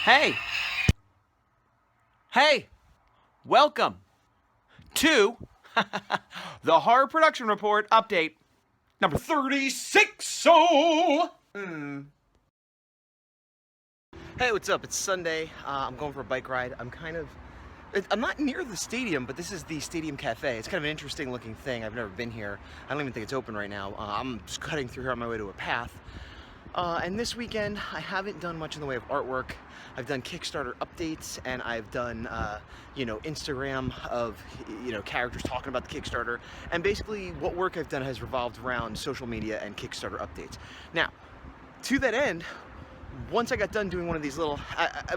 Hey! Hey! Welcome to the Horror Production Report update number 36. Hey, what's up? It's Sunday. I'm going for a bike ride. I'm not near the stadium, but this is the Stadium Cafe. It's kind of an interesting looking thing. I've never been here. I don't even think it's open right now. I'm just cutting through here on my way to a path. And this weekend, I haven't done much in the way of artwork. I've done Kickstarter updates, and I've done, Instagram of, characters talking about the Kickstarter. And basically, what work I've done has revolved around social media and Kickstarter updates. Now, to that end, once I got done doing one of these little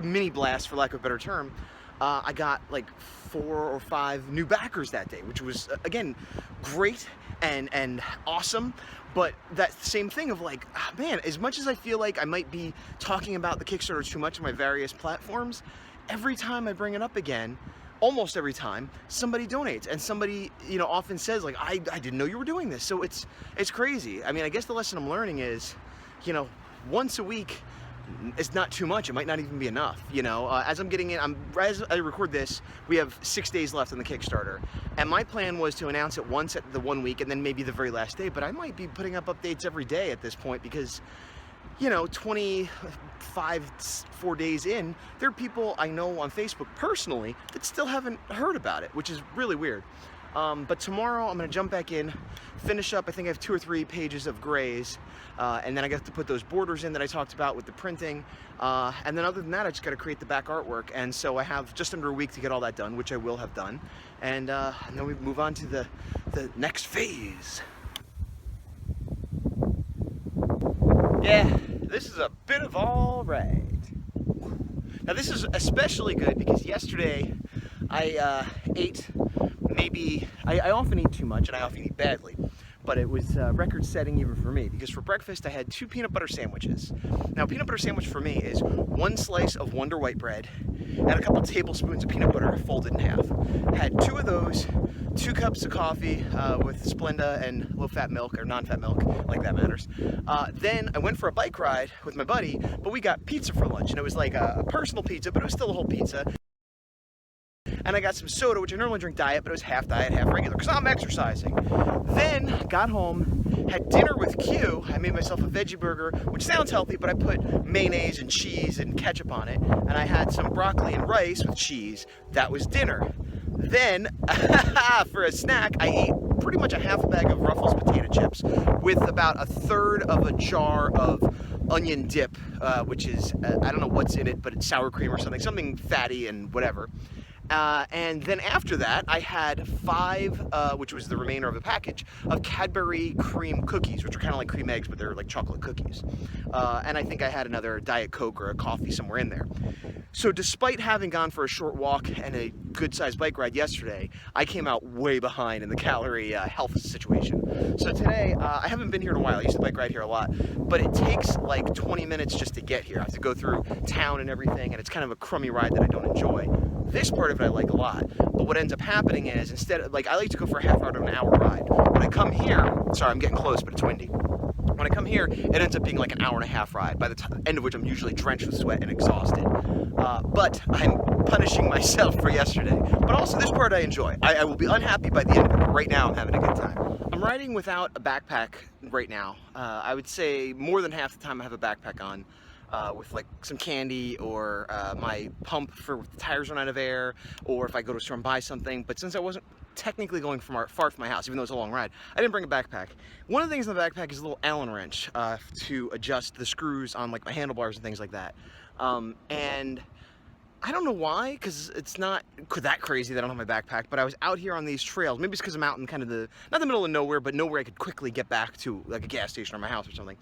mini blasts, for lack of a better term, I got like 4 or 5 new backers that day, which was, again, great and awesome. But that same thing of like, man, as much as I feel like I might be talking about the Kickstarter too much on my various platforms, every time I bring it up again, almost every time, somebody donates, and somebody, often says like, I didn't know you were doing this. So it's crazy. I mean, I guess the lesson I'm learning is, once a week, it's not too much. It might not even be enough. As I'm getting in, as I record this, we have 6 days left on the Kickstarter, and my plan was to announce it once at the 1 week and then maybe the very last day, but I might be putting up updates every day at this point because 4 days in, there are people I know on Facebook personally that still haven't heard about it, which is really weird. But tomorrow I'm going to jump back in, finish up. I think I have 2 or 3 pages of grays, and then I got to put those borders in that I talked about with the printing, and then other than that I just got to create the back artwork, and so I have just under a week to get all that done, which I will have done, and then we move on to the next phase. Yeah, this is a bit of all right. Now this is especially good because yesterday I ate I often eat too much and I often eat badly, but it was record setting even for me because for breakfast I had 2 peanut butter sandwiches. Now, a peanut butter sandwich for me is 1 slice of Wonder White bread and a couple tablespoons of peanut butter folded in half. Had 2 of those, 2 cups of coffee with Splenda and low-fat milk or non-fat milk, like that matters. Then I went for a bike ride with my buddy, but we got pizza for lunch, and it was like a personal pizza, but it was still a whole pizza. And I got some soda, which I normally drink diet, but it was half diet, half regular, because I'm exercising. Then, got home, had dinner with Q. I made myself a veggie burger, which sounds healthy, but I put mayonnaise and cheese and ketchup on it. And I had some broccoli and rice with cheese. That was dinner. Then, for a snack, I ate pretty much a half a bag of Ruffles potato chips with about 1/3 of a jar of onion dip, which is, I don't know what's in it, but it's sour cream or something fatty and whatever. And then after that, I had 5, which was the remainder of the package, of Cadbury cream cookies, which are kind of like cream eggs, but they're like chocolate cookies. And I think I had another Diet Coke or a coffee somewhere in there. So despite having gone for a short walk and a good-sized bike ride yesterday, I came out way behind in the calorie health situation. So today, I haven't been here in a while. I used to bike ride here a lot, but it takes like 20 minutes just to get here. I have to go through town and everything, and it's kind of a crummy ride that I don't enjoy. This part of it I like a lot, but what ends up happening is instead of, I like to go for a half hour to an hour ride. When I come here, sorry, I'm getting close, but it's windy. When I come here, it ends up being like an 1.5 hour ride, by the end of which I'm usually drenched with sweat and exhausted. But I'm punishing myself for yesterday. But also this part I enjoy. I will be unhappy by the end of it, but right now I'm having a good time. I'm riding without a backpack right now. I would say more than half the time I have a backpack on. With like some candy or my pump for if the tires run out of air, or if I go to a store and buy something. But since I wasn't technically going far from my house, even though it's a long ride, I didn't bring a backpack. One of the things in the backpack is a little Allen wrench to adjust the screws on like my handlebars and things like that. And I don't know why, because it's not that crazy that I don't have my backpack, but I was out here on these trails. Maybe it's because I'm out in kind of not the middle of nowhere, but nowhere I could quickly get back to, like a gas station or my house or something.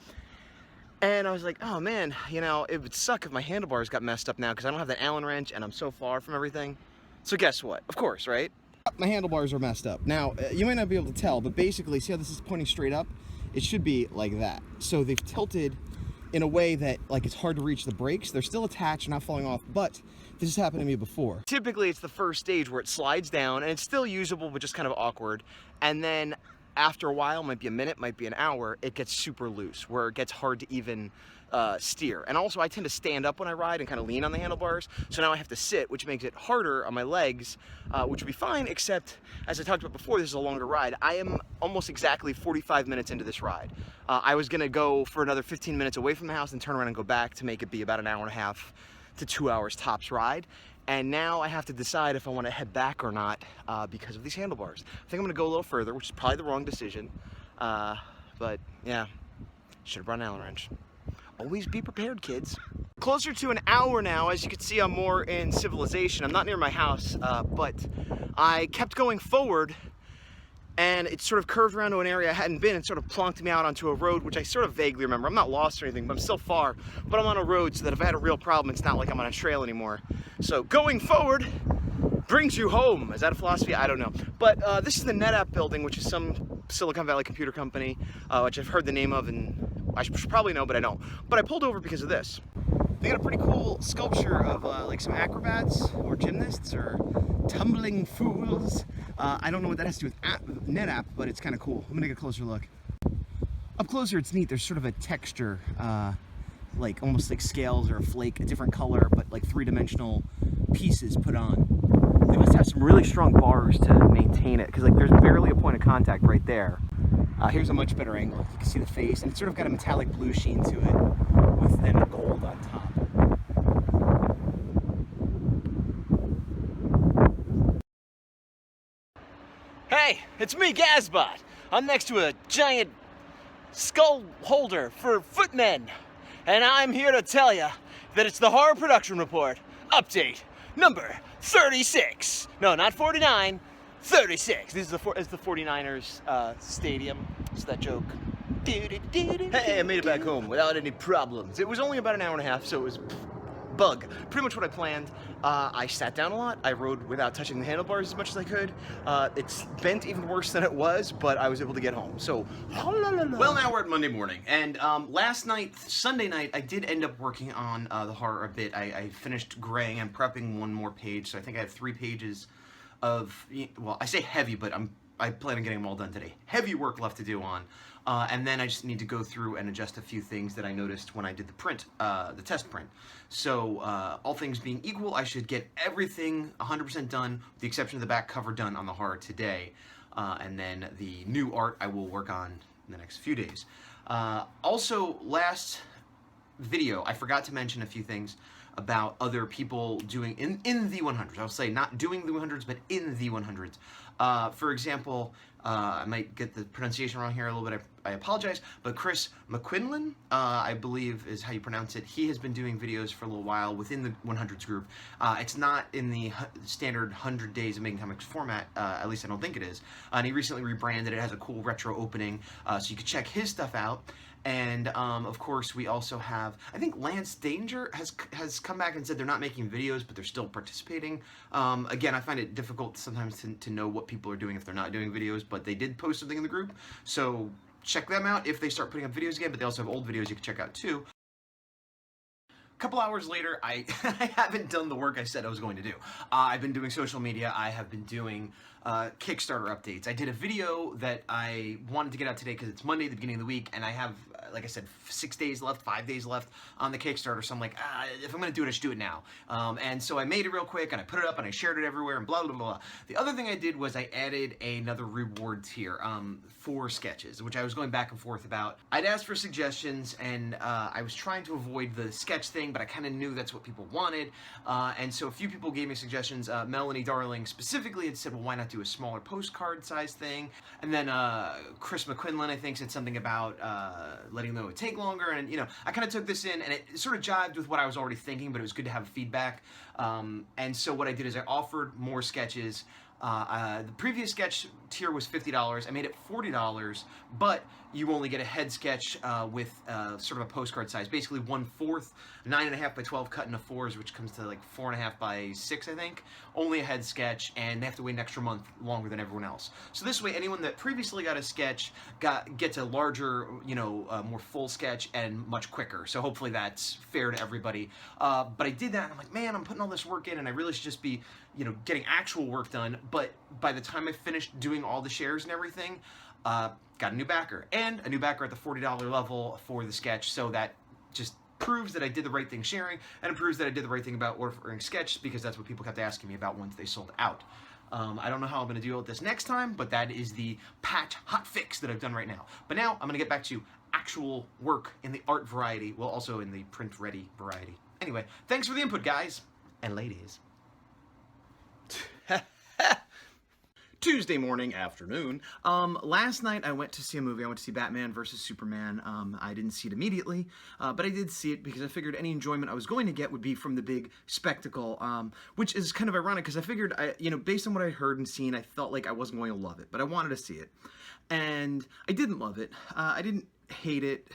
And I was like, oh man, it would suck if my handlebars got messed up now because I don't have that Allen wrench and I'm so far from everything. So guess what? Of course, right? My handlebars are messed up. Now, you might not be able to tell, but basically, see how this is pointing straight up? It should be like that. So they've tilted in a way that it's hard to reach the brakes. They're still attached, not falling off, but this has happened to me before. Typically, it's the first stage where it slides down and it's still usable, but just kind of awkward. And then after a while, might be a minute, might be an hour, it gets super loose, where it gets hard to even steer. And also I tend to stand up when I ride and kind of lean on the handlebars, so now I have to sit, which makes it harder on my legs, which would be fine, except, as I talked about before, this is a longer ride. I am almost exactly 45 minutes into this ride. I was gonna go for another 15 minutes away from the house and turn around and go back to make it be about an hour and a half to 2 hours tops ride. And now I have to decide if I want to head back or not because of these handlebars. I think I'm going to go a little further, which is probably the wrong decision. But yeah, should have brought an Allen wrench. Always be prepared, kids. Closer to an hour now. As you can see, I'm more in civilization. I'm not near my house, but I kept going forward, and it sort of curved around to an area I hadn't been and sort of plonked me out onto a road, which I sort of vaguely remember. I'm not lost or anything, but I'm still far. But I'm on a road so that if I had a real problem, it's not like I'm on a trail anymore. So going forward brings you home. Is that a philosophy? I don't know. But this is the NetApp building, which is some Silicon Valley computer company, which I've heard the name of, and I should probably know, but I don't. But I pulled over because of this. They got a pretty cool sculpture of like some acrobats or gymnasts or tumbling fools. I don't know what that has to do with NetApp, but it's kind of cool. I'm gonna get a closer look. Up closer, it's neat. There's sort of a texture, like almost like scales or a flake, a different color, but like three-dimensional pieces put on. They must have some really strong bars to maintain it, because like there's barely a point of contact right there. Here's a much better angle. You can see the face, and it's sort of got a metallic blue sheen to it, with then gold on top. Hey, it's me, Gazbot. I'm next to a giant skull holder for footmen, and I'm here to tell you that it's the Horror Production Report, update number 36. No, not 49, 36. This is the 49ers stadium. It's that joke. Hey, I made it back home without any problems. It was only about an hour and a half, so it was bug. Pretty much what I planned. I sat down a lot. I rode without touching the handlebars as much as I could. It's bent even worse than it was, but I was able to get home. So, well, now we're at Monday morning. And last night, Sunday night, I did end up working on the horror a bit. I finished graying. I'm prepping one more page, so I think I have 3 pages of, well, I say heavy, but I plan on getting them all done today. Heavy work left to do on. And then I just need to go through and adjust a few things that I noticed when I did the print, the test print. So all things being equal, I should get everything 100% done, with the exception of the back cover done on the horror today. And then the new art I will work on in the next few days. Also, last video, I forgot to mention a few things about other people doing in the 100s. I'll say not doing the 100s, but in the 100s. For example, I might get the pronunciation wrong here a little bit. I apologize, but Chris McQuinlan, I believe is how you pronounce it. He has been doing videos for a little while within the 100s group. It's not in the standard 100 days of making comics format, at least I don't think it is. And he recently rebranded it. It has a cool retro opening, so you can check his stuff out. And of course, we also have, I think Lance Danger has come back and said they're not making videos, but they're still participating. Again, I find it difficult sometimes to know what people are doing if they're not doing videos, but they did post something in the group, so check them out if they start putting up videos again, but they also have old videos you can check out too. A couple hours later, I haven't done the work I said I was going to do. I've been doing social media. I have been doing Kickstarter updates. I did a video that I wanted to get out today because it's Monday, the beginning of the week, and I have, like I said, 6 days left, 5 days left on the Kickstarter, so I'm like, if I'm going to do it, I should do it now. And so I made it real quick, and I put it up, and I shared it everywhere, and blah, blah, blah. The other thing I did was I added another reward tier for sketches, which I was going back and forth about. I'd asked for suggestions, and I was trying to avoid the sketch thing, but I kind of knew that's what people wanted, and so a few people gave me suggestions. Melanie Darling specifically had said, well, why not do a smaller postcard size thing? And then Chris McQuinlan, I think, said something about letting them know it would take longer, and I kind of took this in, and it sort of jived with what I was already thinking, but it was good to have feedback. And so what I did is I offered more sketches. The previous sketch tier was $50. I made it $40, but you only get a head sketch with sort of a postcard size, basically 1/4, 9.5 by 12 cut into 4s, which comes to like 4.5 by 6, I think. Only a head sketch, and they have to wait an extra month longer than everyone else. So this way, anyone that previously got a sketch gets a larger, more full sketch and much quicker. So hopefully that's fair to everybody. But I did that, and I'm like, man, I'm putting all this work in, and I really should just be, getting actual work done. But by the time I finished doing all the shares and everything, got a new backer, and a new backer at the $40 level for the sketch, so that just proves that I did the right thing sharing, and it proves that I did the right thing about ordering sketch, because that's what people kept asking me about once they sold out. I don't know how I'm going to deal with this next time, but that is the patch hot fix that I've done right now. But now I'm going to get back to actual work in the art variety, well, also in the print ready variety. Anyway, thanks for the input, guys and ladies. Tuesday morning, afternoon. Last night I went to see a movie. I went to see Batman versus Superman. I didn't see it immediately, but I did see it because I figured any enjoyment I was going to get would be from the big spectacle, which is kind of ironic because I figured, based on what I heard and seen, I felt like I wasn't going to love it, but I wanted to see it. And I didn't love it. I didn't hate it.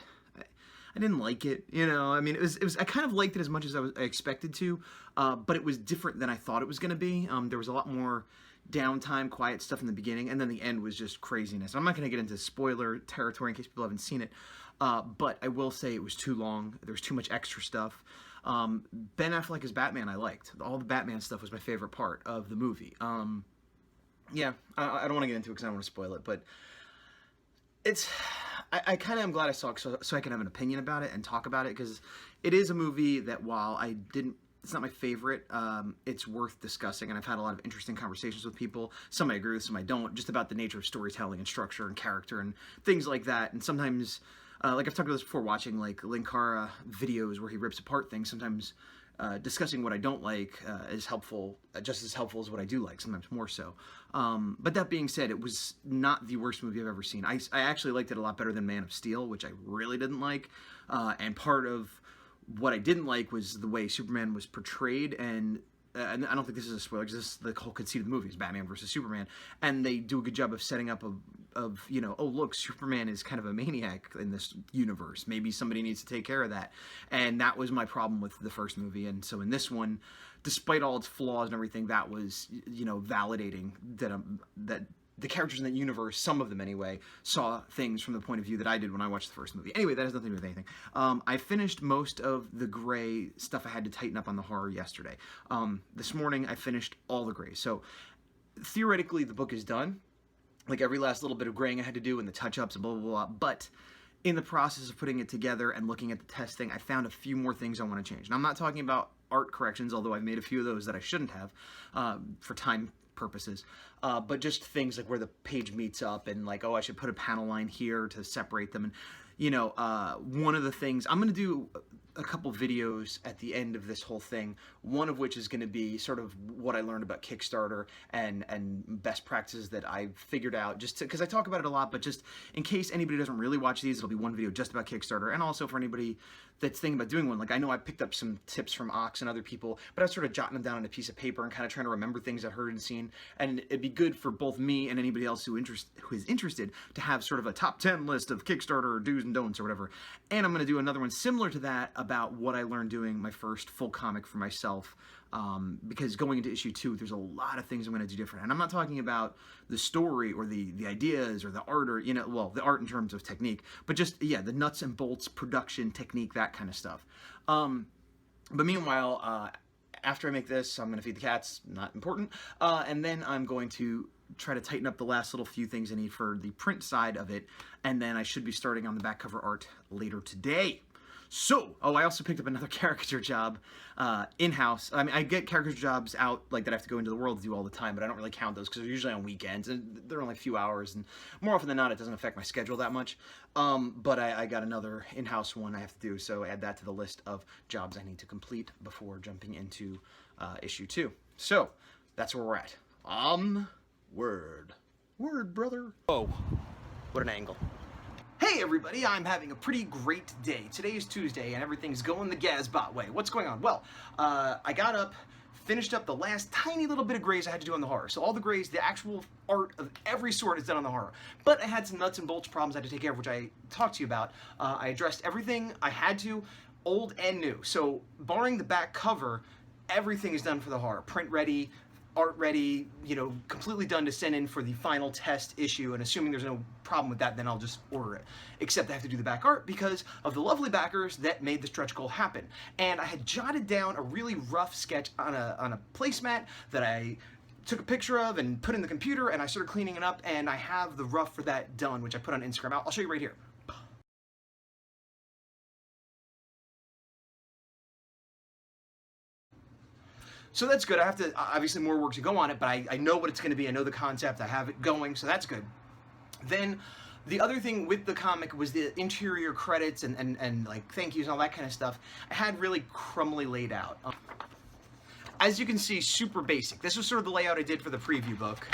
I didn't like it, I mean, it was. I kind of liked it as much as I expected to, but it was different than I thought it was going to be. There was a lot more downtime, quiet stuff in the beginning, and then the end was just craziness. I'm not going to get into spoiler territory in case people haven't seen it, but I will say it was too long. There was too much extra stuff. Ben Affleck as Batman I liked. All the Batman stuff was my favorite part of the movie. Yeah, I don't want to get into it because I don't want to spoil it, but I kind of am glad I saw it so I can have an opinion about it and talk about it, because it is a movie that while it's not my favorite, it's worth discussing, and I've had a lot of interesting conversations with people. Some I agree with, some I don't, just about the nature of storytelling and structure and character and things like that. And sometimes, like I've talked about this before, watching like Linkara videos where he rips apart things, sometimes discussing what I don't like is helpful, just as helpful as what I do like, sometimes more so. But that being said, it was not the worst movie I've ever seen. I actually liked it a lot better than Man of Steel, which I really didn't like. And part of what I didn't like was the way Superman was portrayed, and I don't think this is a spoiler, because this is the whole conceit of the movie is Batman versus Superman, and they do a good job of setting up oh look, Superman is kind of a maniac in this universe. Maybe somebody needs to take care of that, and that was my problem with the first movie. And so in this one, despite all its flaws and everything, that was validating that the characters in that universe, some of them anyway, saw things from the point of view that I did when I watched the first movie. Anyway, that has nothing to do with anything. I finished most of the gray stuff I had to tighten up on the horror yesterday. This morning, I finished all the grays. So, theoretically, the book is done. Like, every last little bit of graying I had to do and the touch-ups and blah, blah, blah. But in the process of putting it together and looking at the testing, I found a few more things I want to change. And I'm not talking about art corrections, although I've made a few of those that I shouldn't have for time purposes, but just things like where the page meets up and like, oh, I should put a panel line here to separate them. And one of the things I'm going to do a couple videos at the end of this whole thing, one of which is going to be sort of what I learned about Kickstarter and best practices that I've figured out, just because I talk about it a lot, but just in case anybody doesn't really watch these, it'll be one video just about Kickstarter, and also for anybody that's thinking about doing one. Like, I know I picked up some tips from Ox and other people, but I was sort of jotting them down on a piece of paper and kind of trying to remember things I heard and seen, and it'd be good for both me and anybody else who is interested to have sort of a top 10 list of Kickstarter do's and don'ts or whatever. And I'm going to do another one similar to that about what I learned doing my first full comic for myself, because going into issue 2, there's a lot of things I'm going to do different. And I'm not talking about the story or the ideas or the art or, the art in terms of technique, but just, the nuts and bolts, production, technique, that kind of stuff. But meanwhile, after I make this, I'm going to feed the cats, not important, and then I'm going to try to tighten up the last little few things I need for the print side of it, and then I should be starting on the back cover art later today. So, I also picked up another caricature job in-house. I mean, I get caricature jobs out, like, that I have to go into the world to do all the time, but I don't really count those because they're usually on weekends, and they're only a few hours, and more often than not, it doesn't affect my schedule that much. But I got another in-house one I have to do, so add that to the list of jobs I need to complete before jumping into issue 2. So, that's where we're at. Word, brother. Oh, what an angle. Hey everybody, I'm having a pretty great day. Today is Tuesday and everything's going the Gazbot way. What's going on? Well, I got up, finished up the last tiny little bit of grays I had to do on the horror. So all the grays, the actual art of every sort is done on the horror. But I had some nuts and bolts problems I had to take care of, which I talked to you about. I addressed everything I had to, old and new. So barring the back cover, everything is done for the horror. Print ready, art ready, completely done to send in for the final test issue, and assuming there's no problem with that, then I'll just order it. Except I have to do the back art because of the lovely backers that made the stretch goal happen. And I had jotted down a really rough sketch on a placemat that I took a picture of and put in the computer, and I started cleaning it up, and I have the rough for that done, which I put on Instagram. I'll show you right here. So that's good. I have to, obviously more work to go on it, but I know what it's going to be. I know the concept. I have it going, so that's good. Then the other thing with the comic was the interior credits and like thank yous and all that kind of stuff. I had really crumbly laid out. As you can see, super basic. This was sort of the layout I did for the preview book.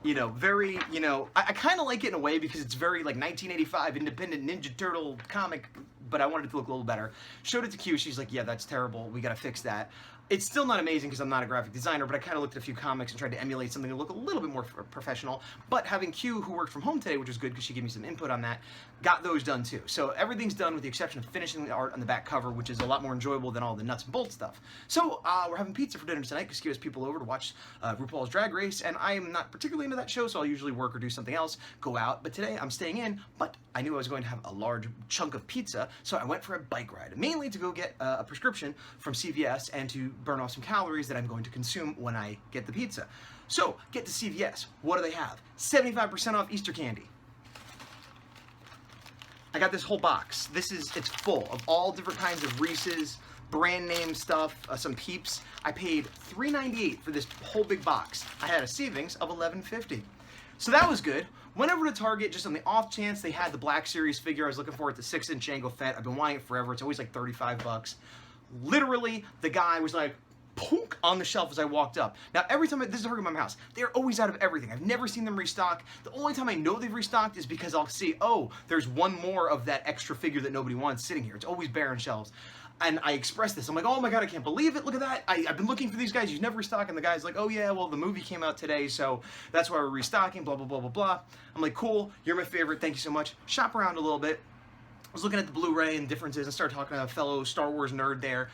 You know, very, you know, I kind of like it in a way because it's very like 1985 independent Ninja Turtle comic, but I wanted it to look a little better. Showed it to Q, she's like, yeah, that's terrible, we gotta fix that. It's still not amazing because I'm not a graphic designer, but I kind of looked at a few comics and tried to emulate something to look a little bit more professional. But having Q, who worked from home today, which was good because she gave me some input on that, got those done too. So everything's done with the exception of finishing the art on the back cover, which is a lot more enjoyable than all the nuts and bolts stuff. So we're having pizza for dinner tonight because Q has people over to watch RuPaul's Drag Race, and I am not particularly into that show, so I'll usually work or do something else, go out. But today I'm staying in, but I knew I was going to have a large chunk of pizza, so I went for a bike ride, mainly to go get a prescription from CVS and to burn off some calories that I'm going to consume when I get the pizza. So, get to CVS. What do they have? 75% off Easter candy. I got this whole box. It's full of all different kinds of Reese's, brand name stuff, some Peeps. I paid $3.98 for this whole big box. I had a savings of $11.50. So that was good. Went over to Target just on the off chance they had the Black Series figure I was looking for at the 6-inch Jango Fett. I've been wanting it forever. It's always like 35 bucks. Literally, the guy was like, punk, on the shelf as I walked up. Now, every time, this is Target by my house, they're always out of everything. I've never seen them restock. The only time I know they've restocked is because I'll see, oh, there's one more of that extra figure that nobody wants sitting here. It's always bare on shelves. And I expressed this. I'm like, oh my God, I can't believe it. Look at that. I've been looking for these guys. You never restock. And the guy's like, oh yeah, well, the movie came out today, so that's why we're restocking, blah, blah, blah, blah, blah. I'm like, cool. You're my favorite. Thank you so much. Shop around a little bit. I was looking at the Blu-ray and differences and started talking to a fellow Star Wars nerd there.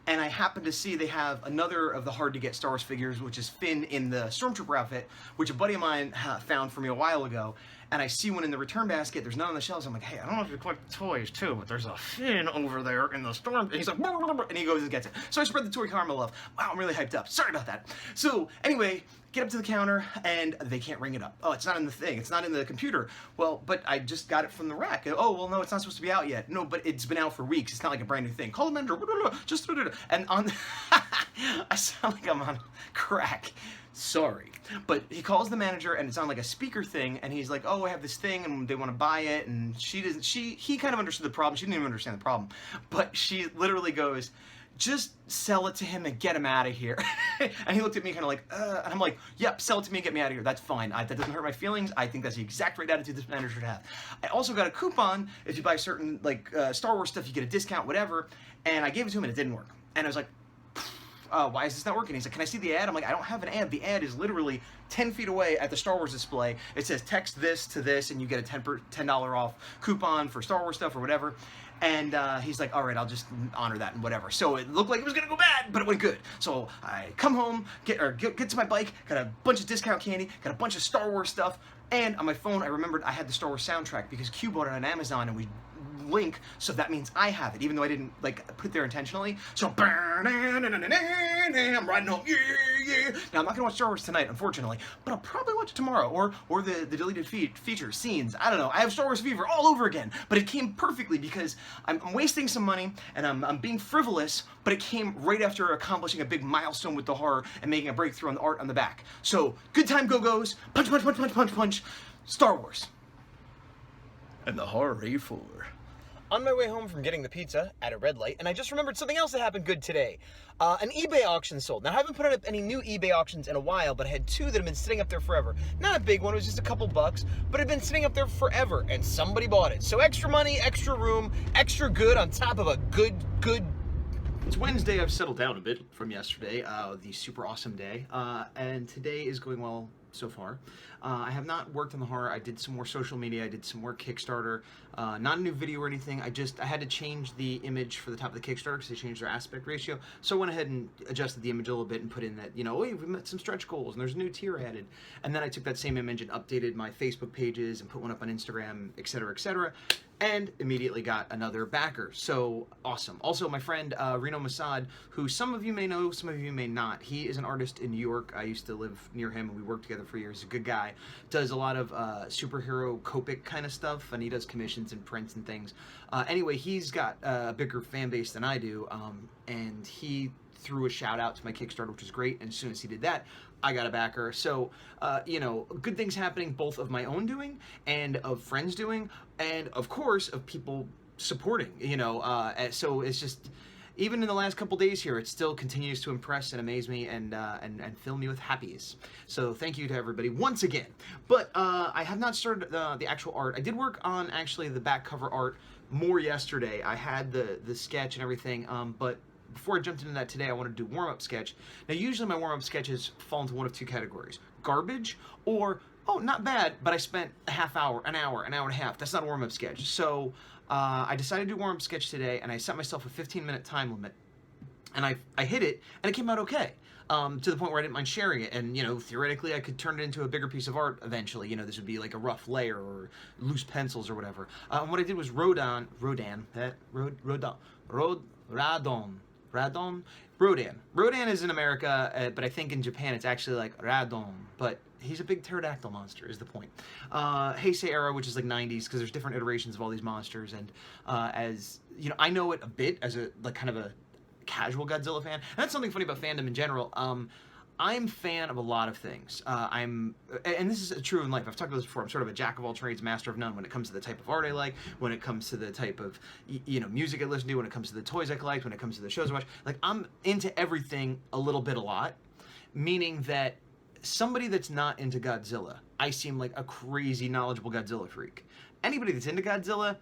And I happened to see they have another of the hard-to-get Star Wars figures, which is Finn in the Stormtrooper outfit, which a buddy of mine found for me a while ago. And I see one in the return basket. There's none on the shelves. I'm like, hey, I don't know if you collect toys too, but there's a Finn over there in the Storm. And he's like, blah, blah, blah, and he goes and gets it. So I spread the toy karma love. Wow, I'm really hyped up. Sorry about that. So anyway, get up to the counter and they can't ring it up. Oh, it's not in the thing. It's not in the computer. Well, but I just got it from the rack. Oh, well, no, it's not supposed to be out yet. No, but it's been out for weeks. It's not like a brand new thing. Call the manager. Just and on. I sound like I'm on crack. Sorry. But he calls the manager and it's on like a speaker thing and he's like, oh, I have this thing and they want to buy it, and he kind of understood the problem. She didn't even understand the problem. But she literally goes, just sell it to him and get him out of here. And he looked at me kind of like, and I'm like, yep, sell it to me and get me out of here. That's fine. That doesn't hurt my feelings. I think that's the exact right attitude this manager should have. I also got a coupon. If you buy certain like Star Wars stuff, you get a discount, whatever. And I gave it to him and it didn't work. And I was like, why is this not working? He's like, can I see the ad? I'm like, I don't have an ad. The ad is literally 10 feet away at the Star Wars display. It says text this to this and you get a $10 off coupon for Star Wars stuff or whatever. And he's like, all right, I'll just honor that and whatever. So it looked like it was gonna go bad, but it went good. So I come home, get to my bike, got a bunch of discount candy, got a bunch of Star Wars stuff, and on my phone I remembered I had the Star Wars soundtrack because Q bought it on Amazon and we link, so that means I have it, even though I didn't like put it there intentionally. So I'm riding home, yeah. Now I'm not gonna watch Star Wars tonight, unfortunately, but I'll probably watch it tomorrow, or the deleted feature scenes. I don't know. I have Star Wars fever all over again, but it came perfectly because I'm wasting some money and I'm being frivolous, but it came right after accomplishing a big milestone with the horror and making a breakthrough on the art on the back. So good time, go-go's, punch, punch, punch, punch, punch, punch, Star Wars. And the horror A4. On my way home from getting the pizza at a red light, and I just remembered something else that happened good today. An eBay auction sold. Now, I haven't put up any new eBay auctions in a while, but I had two that have been sitting up there forever. Not a big one, it was just a couple bucks, but it had been sitting up there forever, and somebody bought it. So extra money, extra room, extra good on top of a good... It's Wednesday. I've settled down a bit from yesterday, the super awesome day, and today is going well so far. I have not worked on the horror. I did some more social media. I did some more Kickstarter. Not a new video or anything. I had to change the image for the top of the Kickstarter because they changed their aspect ratio. So I went ahead and adjusted the image a little bit and put in that, hey, we've met some stretch goals and there's a new tier added. And then I took that same image and updated my Facebook pages and put one up on Instagram, etc., etc. and immediately got another backer. So awesome. Also, my friend Reno Masad, who some of you may know, some of you may not. He is an artist in New York. I used to live near him, and we worked together for years. He's a good guy. Does a lot of superhero Copic kind of stuff, and he does commissions and prints and things. Anyway, he's got a bigger fan base than I do, and he threw a shout out to my Kickstarter, which was great. And as soon as he did that, I got a backer. So, you know, good things happening, both of my own doing and of friends doing, and of course of people supporting, you know. So it's just, even in the last couple days here, it still continues to impress and amaze me and fill me with happies. So thank you to everybody once again. But I have not started the actual art. I did work on actually the back cover art more yesterday. I had the sketch and everything, but before I jumped into that today, I wanted to do warm-up sketch. Now, usually my warm-up sketches fall into one of two categories: garbage, or, oh, not bad, but I spent a half hour, an hour and a half. That's not a warm-up sketch. So I decided to do warm-up sketch today, and I set myself a 15-minute time limit. And I hit it, and it came out okay. To the point where I didn't mind sharing it, and, you know, theoretically I could turn it into a bigger piece of art eventually. You know, this would be like a rough layer or loose pencils or whatever. And what I did was Rodan. Rodan is in America, but I think in Japan it's actually like Radon. But he's a big pterodactyl monster, is the point. Heisei era, which is like 90s, because there's different iterations of all these monsters. And as you know, I know it a bit as a like kind of a casual Godzilla fan. And that's something funny about fandom in general. I'm a fan of a lot of things. And this is true in life. I've talked about this before. I'm sort of a jack of all trades, master of none when it comes to the type of art I like, when it comes to the type of, you know, music I listen to, when it comes to the toys I collect, when it comes to the shows I watch. Like, I'm into everything a little bit a lot, meaning that somebody that's not into Godzilla, I seem like a crazy knowledgeable Godzilla freak. Anybody that's into Godzilla,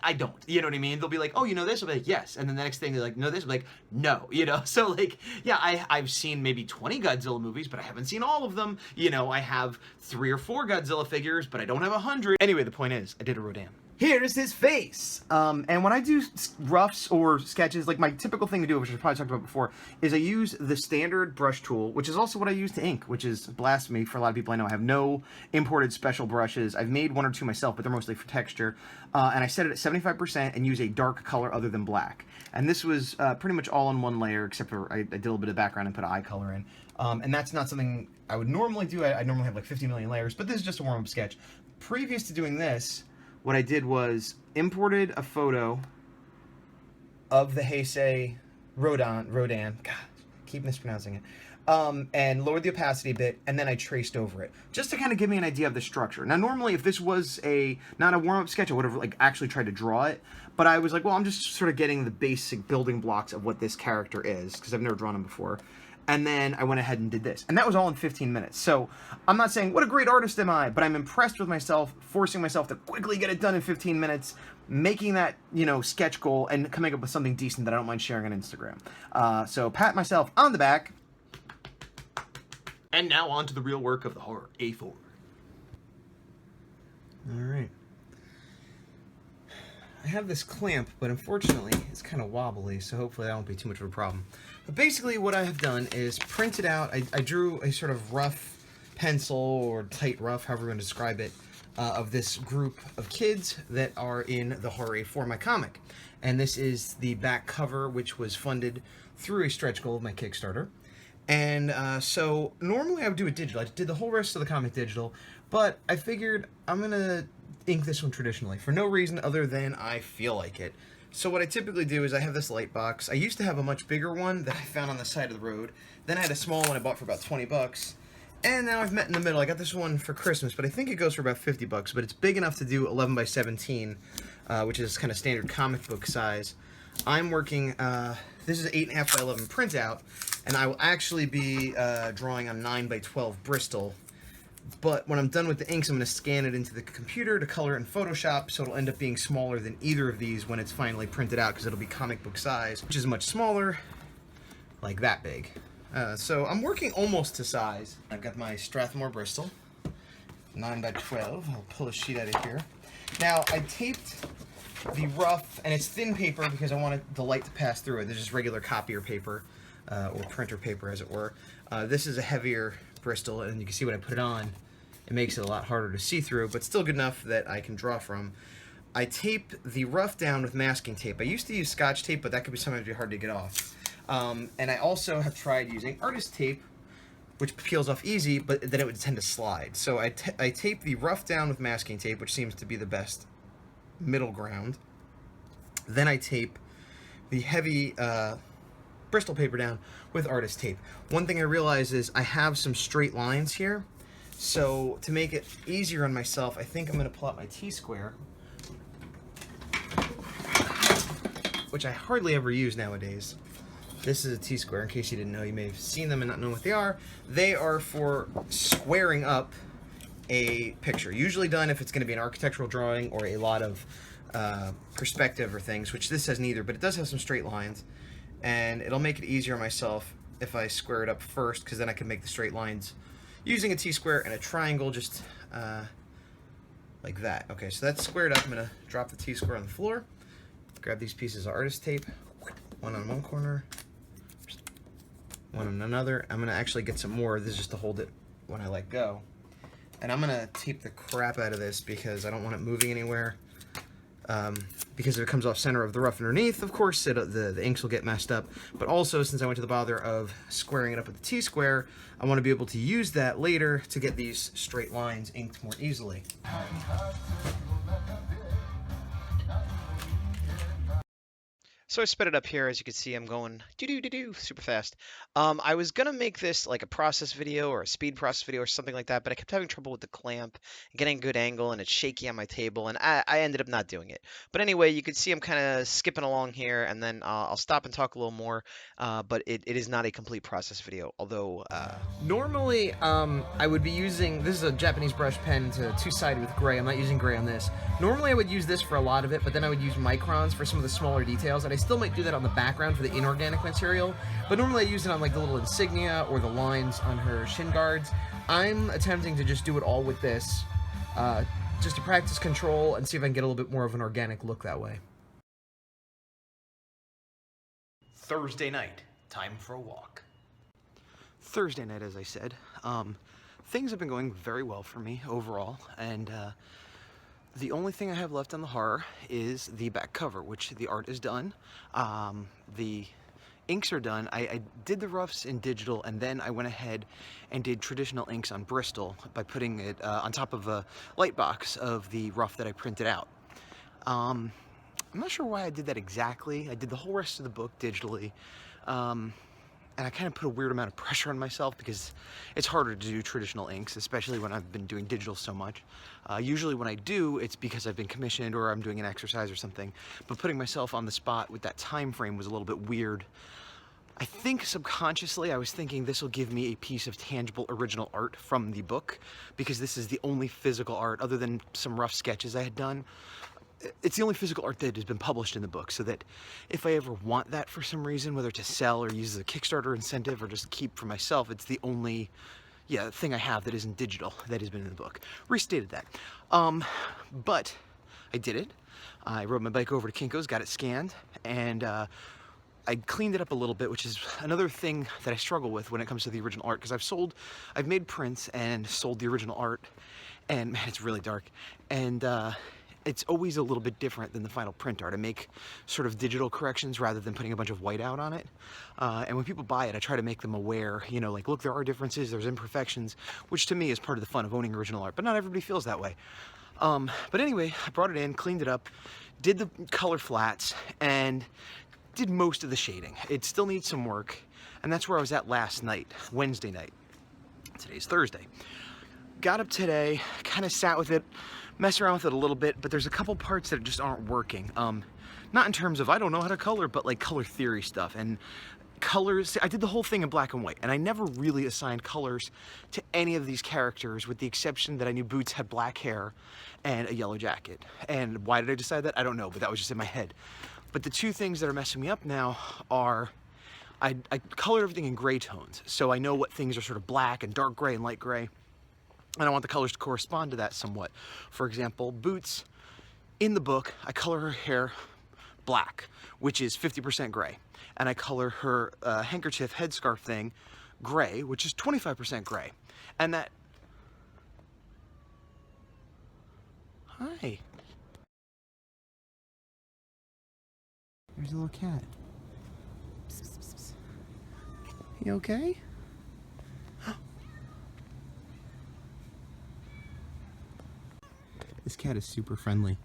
I don't, you know what I mean? They'll be like, oh, you know this? I'll be like, yes. And then the next thing they're like, know this? I'll be like, no, you know? So like, yeah, I've seen maybe 20 Godzilla movies, but I haven't seen all of them. You know, I have 3 or 4 Godzilla figures, but I don't have 100. Anyway, the point is, I did a Rodan. Here's his face. And when I do roughs or sketches, like my typical thing to do, which I've probably talked about before, is I use the standard brush tool, which is also what I use to ink, which is blasphemy for a lot of people I know. I have no imported special brushes. I've made 1 or 2 myself, but they're mostly for texture. And I set it at 75% and use a dark color other than black. And this was pretty much all on one layer, except for I did a little bit of background and put an eye color in. And that's not something I would normally do. I normally have like 50 million layers, but this is just a warm-up sketch. Previous to doing this, what I did was imported a photo of the Heisei Rodan, God, keep mispronouncing it, and lowered the opacity a bit, and then I traced over it, just to kind of give me an idea of the structure. Now, normally, if this was not a warm-up sketch, I would have like actually tried to draw it, but I was like, well, I'm just sort of getting the basic building blocks of what this character is, because I've never drawn him before. And then I went ahead and did this. And that was all in 15 minutes. So I'm not saying, what a great artist am I, but I'm impressed with myself, forcing myself to quickly get it done in 15 minutes, making that, you know, sketch goal, and coming up with something decent that I don't mind sharing on Instagram. So pat myself on the back. And now on to the real work of the horror, A4. All right. I have this clamp, but unfortunately it's kind of wobbly, so hopefully that won't be too much of a problem. But basically what I have done is printed out, I drew a sort of rough pencil, or tight rough, however you want to describe it, of this group of kids that are in the Horror A4, my comic. And this is the back cover, which was funded through a stretch goal of my Kickstarter. And so normally I would do it digital. I did the whole rest of the comic digital, but I figured I'm going to ink this one traditionally for no reason other than I feel like it. So what I typically do is I have this light box. I used to have a much bigger one that I found on the side of the road. Then I had a small one I bought for about 20 bucks. And now I've met in the middle. I got this one for Christmas, but I think it goes for about 50 bucks. But it's big enough to do 11 by 17, which is kind of standard comic book size. I'm working, this is an 8.5 by 11 printout, and I will actually be drawing on 9 by 12 Bristol. But when I'm done with the inks, I'm going to scan it into the computer to color it in Photoshop, so it'll end up being smaller than either of these when it's finally printed out, because it'll be comic book size, which is much smaller, like that big. So I'm working almost to size. I've got my Strathmore Bristol, 9 by 12. I'll pull a sheet out of here. Now, I taped the rough, and it's thin paper because I wanted the light to pass through it. This is regular copier paper, or printer paper, as it were. This is a heavier Bristol, and you can see when I put it on, it makes it a lot harder to see through, but still good enough that I can draw from. I tape the rough down with masking tape. I used to use Scotch tape, but that could be sometimes be hard to get off. And I also have tried using artist tape, which peels off easy, but then it would tend to slide. So I tape the rough down with masking tape, which seems to be the best middle ground. Then I tape the heavy Bristol paper down with artist tape. One thing I realize is I have some straight lines here, so to make it easier on myself, I think I'm going to pull out my T-square, which I hardly ever use nowadays. This is a T-square. In case you didn't know, you may have seen them and not know what they are. They are for squaring up a picture, usually done if it's going to be an architectural drawing or a lot of perspective or things, which this has neither, but it does have some straight lines, and it'll make it easier on myself if I square it up first, because then I can make the straight lines using a T-square and a triangle, just like that. Okay, so that's squared up. I'm going to drop the T-square on the floor, grab these pieces of artist tape, one on one corner, one on another. I'm going to actually get some more. This is just to hold it when I let go. And I'm going to tape the crap out of this because I don't want it moving anywhere. Because if it comes off center of the rough underneath, of course, the inks will get messed up. But also, since I went to the bother of squaring it up with the T-square, I want to be able to use that later to get these straight lines inked more easily. So I sped it up here. As you can see, I'm going do super fast. I was gonna make this like a process video or a speed process video or something like that, but I kept having trouble with the clamp, getting a good angle, and it's shaky on my table, and I ended up not doing it. But anyway, you can see I'm kind of skipping along here, and then I'll stop and talk a little more. But it is not a complete process video, although Normally, I would be using, this is a Japanese brush pen to two-sided with gray. I'm not using gray on this. Normally I would use this for a lot of it, but then I would use microns for some of the smaller details, and I still might do that on the background for the inorganic material, but normally I use it on like the little insignia or the lines on her shin guards. I'm attempting to just do it all with this, just to practice control and see if I can get a little bit more of an organic look that way. Thursday night, time for a walk. Thursday night, as I said, things have been going very well for me overall, and the only thing I have left on the horror is the back cover, which the art is done. The inks are done. I did the roughs in digital, and then I went ahead and did traditional inks on Bristol by putting it on top of a light box of the rough that I printed out. I'm not sure why I did that exactly. I did the whole rest of the book digitally. And I kind of put a weird amount of pressure on myself because it's harder to do traditional inks, especially when I've been doing digital so much. Usually when I do, it's because I've been commissioned or I'm doing an exercise or something. But putting myself on the spot with that time frame was a little bit weird. I think subconsciously I was thinking this will give me a piece of tangible original art from the book, because this is the only physical art, other than some rough sketches I had done. It's the only physical art that has been published in the book, so that if I ever want that for some reason, whether to sell or use as a Kickstarter incentive or just keep for myself, it's the only thing I have that isn't digital that has been in the book. Restated that. But I did it. I rode my bike over to Kinko's, got it scanned, and I cleaned it up a little bit, which is another thing that I struggle with when it comes to the original art, because I've made prints and sold the original art, and man, it's really dark, and it's always a little bit different than the final print art. I make sort of digital corrections rather than putting a bunch of white out on it. And when people buy it, I try to make them aware, you know, like, look, there are differences, there's imperfections, which to me is part of the fun of owning original art, but not everybody feels that way. But anyway, I brought it in, cleaned it up, did the color flats, and did most of the shading. It still needs some work, and that's where I was at last night, Wednesday night. Today's Thursday. Got up today, kind of sat with it, messed around with it a little bit, but there's a couple parts that just aren't working. Not in terms of I don't know how to color, but like color theory stuff. And colors, I did the whole thing in black and white, and I never really assigned colors to any of these characters, with the exception that I knew Boots had black hair and a yellow jacket. And why did I decide that? I don't know, but that was just in my head. But the two things that are messing me up now are I colored everything in gray tones, so I know what things are sort of black and dark gray and light gray. And I want the colors to correspond to that somewhat. For example, Boots, in the book, I color her hair black, which is 50% gray. And I color her handkerchief headscarf thing gray, which is 25% gray. And that... Hi. There's a little cat. You okay? This cat is super friendly.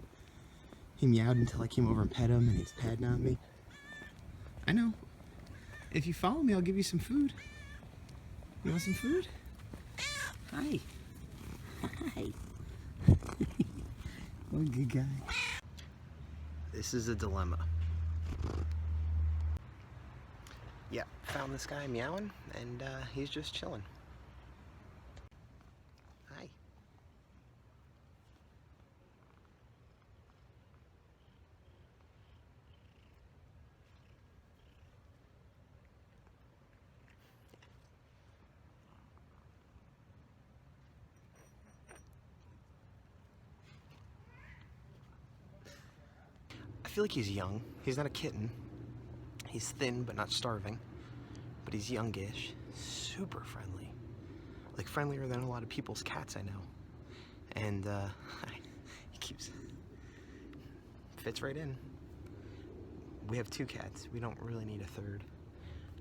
He meowed until I came over and pet him, and he's patting on me. I know. If you follow me, I'll give you some food. You want some food? Hi. Hi. What a good guy. This is a dilemma. Yeah, found this guy meowing, and he's just chilling. Hi. I feel like he's young. He's not a kitten. He's thin but not starving. But he's youngish. Super friendly. Like friendlier than a lot of people's cats I know. And he fits right in. We have 2 cats. We don't really need a third.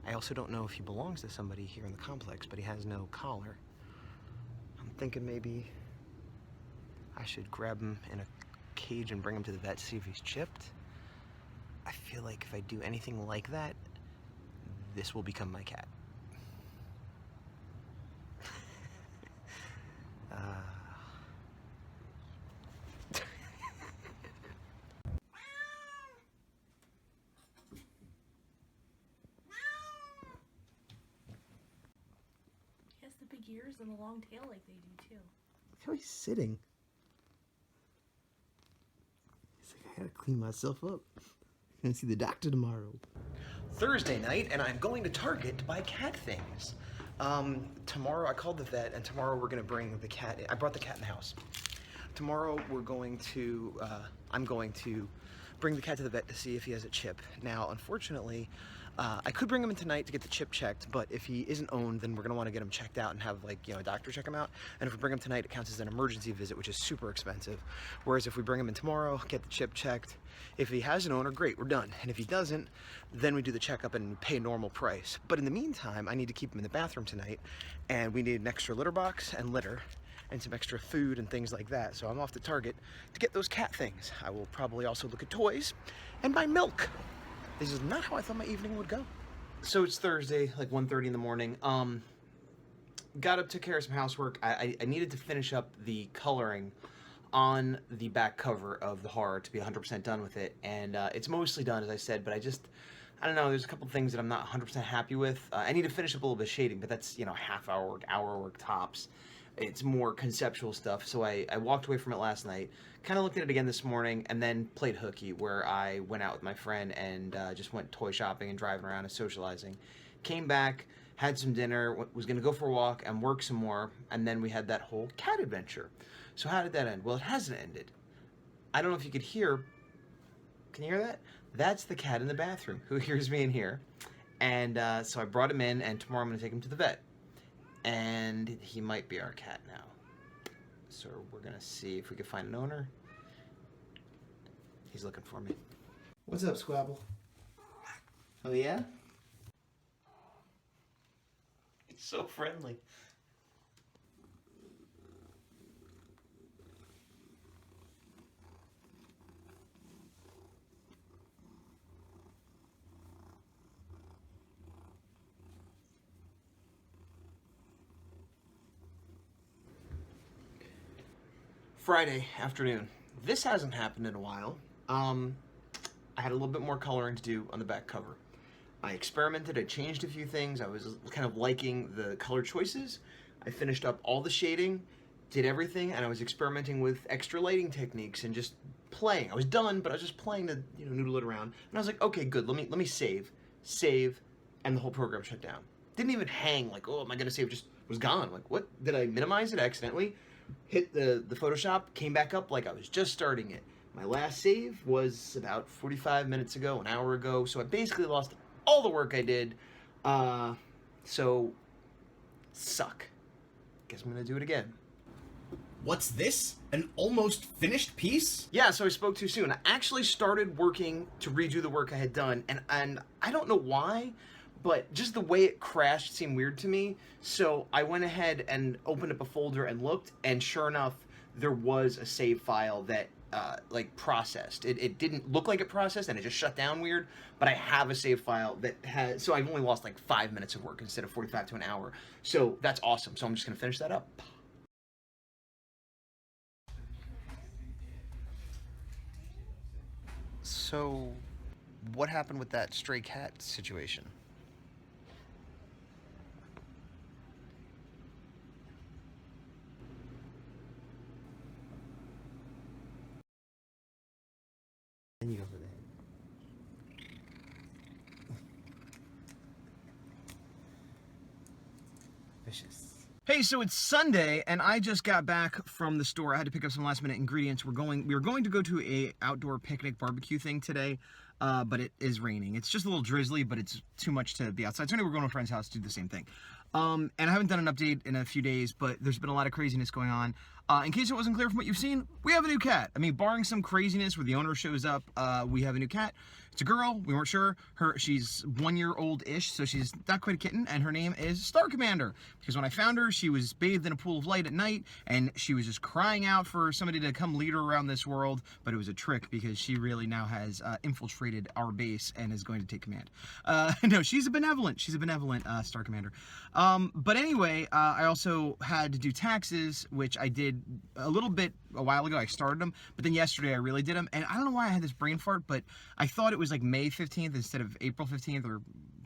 I also don't know if he belongs to somebody here in the complex, but he has no collar. I'm thinking maybe I should grab him in a cage and bring him to the vet to see if he's chipped. I feel like if I do anything like that, this will become my cat. He has the big ears and the long tail like they do too. Look how he's sitting. He's like, I gotta clean myself up. I'm gonna see the doctor tomorrow. Thursday night, and I'm going to Target to buy cat things. Tomorrow, I called the vet, and tomorrow we're gonna bring the cat in. I brought the cat in the house. Tomorrow we're going to, I'm going to bring the cat to the vet to see if he has a chip. Now, unfortunately, I could bring him in tonight to get the chip checked, but if he isn't owned, then we're gonna wanna get him checked out and have like, a doctor check him out. And if we bring him tonight, it counts as an emergency visit, which is super expensive. Whereas if we bring him in tomorrow, get the chip checked, if he has an owner, great, we're done. And if he doesn't, then we do the checkup and pay normal price. But in the meantime, I need to keep him in the bathroom tonight, and we need an extra litter box and litter, and some extra food and things like that. So I'm off to Target to get those cat things. I will probably also look at toys and buy milk. This is not how I thought my evening would go. So it's Thursday, like 1:30 in the morning. Got up, took care of some housework. I needed to finish up the coloring on the back cover of the horror to be 100% done with it. And it's mostly done, as I said, but I don't know, there's a couple things that I'm not 100% happy with. I need to finish up a little bit of shading, but that's, half hour work tops. It's more conceptual stuff, so I walked away from it last night, kind of looked at it again this morning, and then played hooky, where I went out with my friend and just went toy shopping and driving around and socializing. Came back, had some dinner, was going to go for a walk and work some more, and then we had that whole cat adventure. So how did that end? Well, it hasn't ended. I don't know if you could hear, can you hear that? That's the cat in the bathroom who hears me in here. And so I brought him in, and tomorrow I'm going to take him to the vet. And he might be our cat now. So we're gonna see if we can find an owner. He's looking for me. What's up, Squabble? Oh yeah? He's so friendly. Friday afternoon. This hasn't happened in a while. I had a little bit more coloring to do on the back cover. I experimented, I changed a few things, I was kind of liking the color choices. I finished up all the shading, did everything, and I was experimenting with extra lighting techniques and just playing. I was done, but I was just playing to noodle it around. And I was like, okay, good, let me save, and the whole program shut down. Didn't even hang, like, oh, am I gonna save? Just was gone. Like, what? Did I minimize it accidentally? Hit the Photoshop, came back up like I was just starting it. My last save was about 45 minutes ago, an hour ago, so I basically lost all the work I did. So, suck. Guess I'm gonna do it again. What's this? An almost finished piece? Yeah, so I spoke too soon. I actually started working to redo the work I had done, and I don't know why, but just the way it crashed seemed weird to me. So I went ahead and opened up a folder and looked, and sure enough, there was a save file that like processed. It didn't look like it processed, and it just shut down weird. But I have a save file that has, so I've only lost like 5 minutes of work instead of 45 to an hour. So that's awesome. So I'm just gonna finish that up. So, what happened with that stray cat situation? And you go for that. Vicious. Hey, so it's Sunday, and I just got back from the store. I had to pick up some last-minute ingredients. We were going to go to a outdoor picnic barbecue thing today, but it is raining. It's just a little drizzly, but it's too much to be outside. So anyway, we're going to a friend's house to do the same thing. And I haven't done an update in a few days, but there's been a lot of craziness going on. In case it wasn't clear from what you've seen, we have a new cat. I mean, barring some craziness where the owner shows up, we have a new cat. It's a girl. We weren't sure. She's 1 year old-ish, so she's not quite a kitten, and her name is Star Commander. Because when I found her, she was bathed in a pool of light at night, and she was just crying out for somebody to come lead her around this world, but it was a trick because she really now has infiltrated our base and is going to take command. No, she's a benevolent Star Commander. But anyway, I also had to do taxes, which I did a little bit a while ago. I started them, but then yesterday I really did them, and I don't know why I had this brain fart, but I thought it was like May 15th instead of April 15th or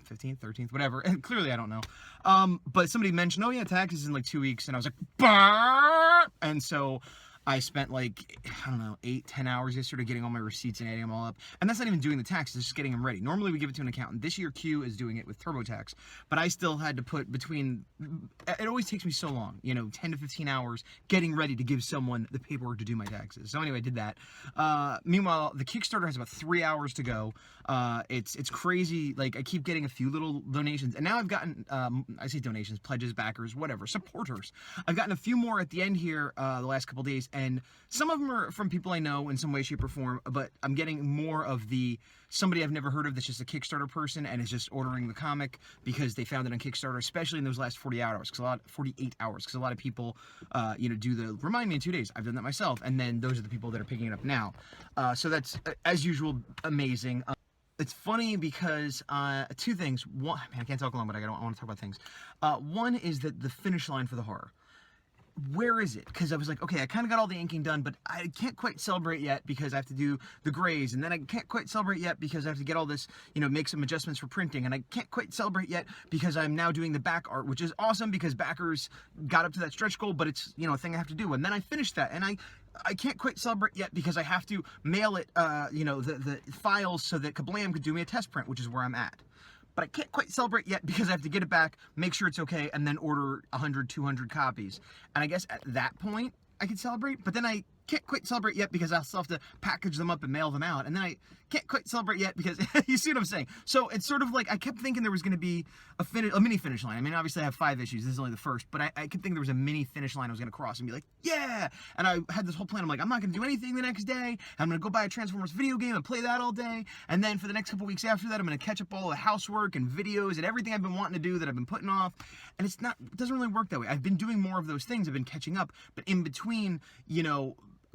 15th, 13th, whatever. And clearly I don't know. But somebody mentioned, oh yeah, taxes in like 2 weeks, and I was like, bah! And so I spent like, I don't know, 8-10 hours yesterday getting all my receipts and adding them all up. And that's not even doing the taxes, it's just getting them ready. Normally we give it to an accountant. This year Q is doing it with TurboTax. But I still had to put between, it always takes me so long, 10 to 15 hours getting ready to give someone the paperwork to do my taxes. So anyway, I did that. Meanwhile, the Kickstarter has about 3 hours to go. It's crazy. Like, I keep getting a few little donations. And now I've gotten, I say donations, pledges, backers, whatever, supporters. I've gotten a few more at the end here the last couple days. And some of them are from people I know in some way, shape, or form, but I'm getting more of the somebody I've never heard of that's just a Kickstarter person and is just ordering the comic because they found it on Kickstarter, especially in those last 48 hours, because a lot of people, do the remind me in 2 days. I've done that myself, and then those are the people that are picking it up now. So that's, as usual, amazing. It's funny because two things. One, man, I can't talk long, but I want to talk about things. One is that the finish line for the horror. Where is it? Because I was like, okay, I kind of got all the inking done, but I can't quite celebrate yet because I have to do the grays, and then I can't quite celebrate yet because I have to get all this, make some adjustments for printing, and I can't quite celebrate yet because I'm now doing the back art, which is awesome because backers got up to that stretch goal, but it's, a thing I have to do, and then I finished that, and I can't quite celebrate yet because I have to mail it, the files so that Kablam could do me a test print, which is where I'm at. But I can't quite celebrate yet because I have to get it back, make sure it's okay, and then order 100, 200 copies. And I guess at that point, I can celebrate, but then I can't quite celebrate yet because I'll still have to package them up and mail them out. And then I can't quite celebrate yet because, you see what I'm saying? So it's sort of like, I kept thinking there was going to be a mini finish line. I mean, obviously I have 5 issues. This is only the first, but I kept thinking there was a mini finish line I was going to cross and be like, yeah! And I had this whole plan. I'm like, I'm not going to do anything the next day. I'm going to go buy a Transformers video game and play that all day. And then for the next couple weeks after that, I'm going to catch up all the housework and videos and everything I've been wanting to do that I've been putting off. And it doesn't really work that way. I've been doing more of those things. I've been catching up, but in between,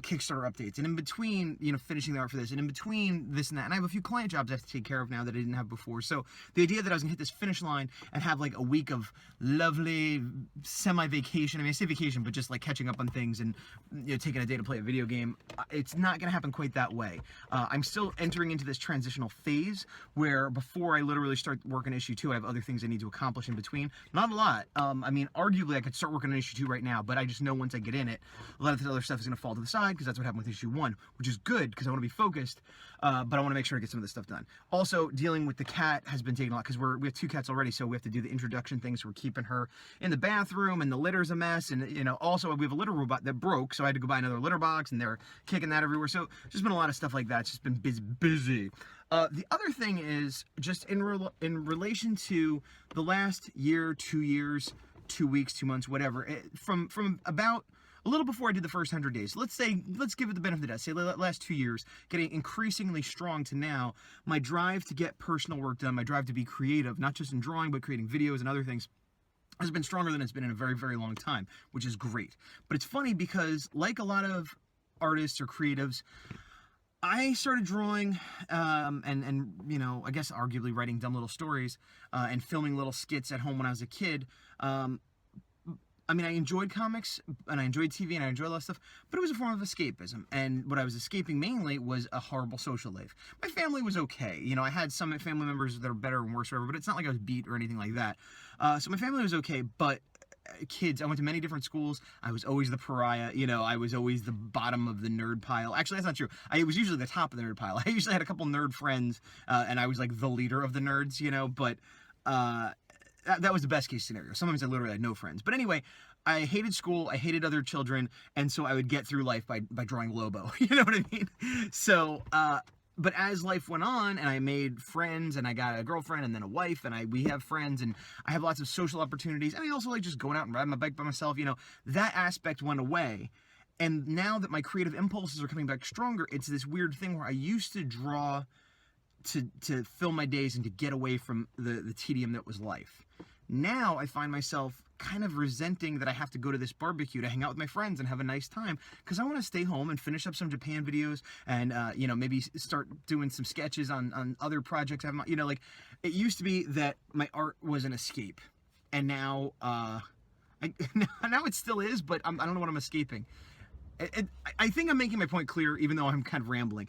Kickstarter updates, and in between, finishing the art for this, and in between this and that, and I have a few client jobs I have to take care of now that I didn't have before. So the idea that I was gonna hit this finish line and have like a week of lovely semi-vacation, I mean, I say vacation, but just like catching up on things and taking a day to play a video game, it's not gonna happen quite that way. I'm still entering into this transitional phase where before I literally start working issue 2, I have other things I need to accomplish in between. Not a lot. I mean, arguably I could start working on issue 2 right now, but I just know once I get in it, a lot of the other stuff is gonna fall to the side because that's what happened with issue 1, which is good because I want to be focused, but I want to make sure I get some of this stuff done. Also, dealing with the cat has been taking a lot because we have 2 cats already, so we have to do the introduction thing, so we're keeping her in the bathroom, and the litter's a mess, and also we have a litter robot that broke, so I had to go buy another litter box, and they're kicking that everywhere, so just been a lot of stuff like that. It's just been busy. The other thing is just in relation to the last year, 2 years, 2 weeks, 2 months, whatever, from about a little before I did the first 100 days. Let's give it the benefit of the doubt. Say the last 2 years, getting increasingly strong to now, my drive to get personal work done, my drive to be creative, not just in drawing, but creating videos and other things, has been stronger than it's been in a very, very long time, which is great. But it's funny because, like a lot of artists or creatives, I started drawing and you know, I guess arguably writing dumb little stories and filming little skits at home when I was a kid. I mean, I enjoyed comics, and I enjoyed TV, and I enjoyed a lot of stuff, but it was a form of escapism, and what I was escaping mainly was a horrible social life. My family was okay. You know, I had some family members that are better and worse, whatever, but it's not like I was beat or anything like that. So my family was okay, but kids, I went to many different schools. I was always the pariah. You know, I was always the bottom of the nerd pile. Actually, that's not true. I was usually the top of the nerd pile. I usually had a couple nerd friends, and I was like the leader of the nerds, you know, but that was the best case scenario. Sometimes I literally had no friends. But anyway, I hated school, I hated other children, and so I would get through life by drawing Lobo. You know what I mean? So, but as life went on, and I made friends, and I got a girlfriend, and then a wife, and we have friends, and I have lots of social opportunities, and I also like just going out and riding my bike by myself, you know, that aspect went away. And now that my creative impulses are coming back stronger, it's this weird thing where I used to draw to fill my days and to get away from the tedium that was life. Now I find myself kind of resenting that I have to go to this barbecue to hang out with my friends and have a nice time, because I want to stay home and finish up some Japan videos and you know, maybe start doing some sketches on other projects. You know, like, it used to be that my art was an escape, and now now it still is, but I don't know what I'm escaping. I think I'm making my point clear, even though I'm kind of rambling.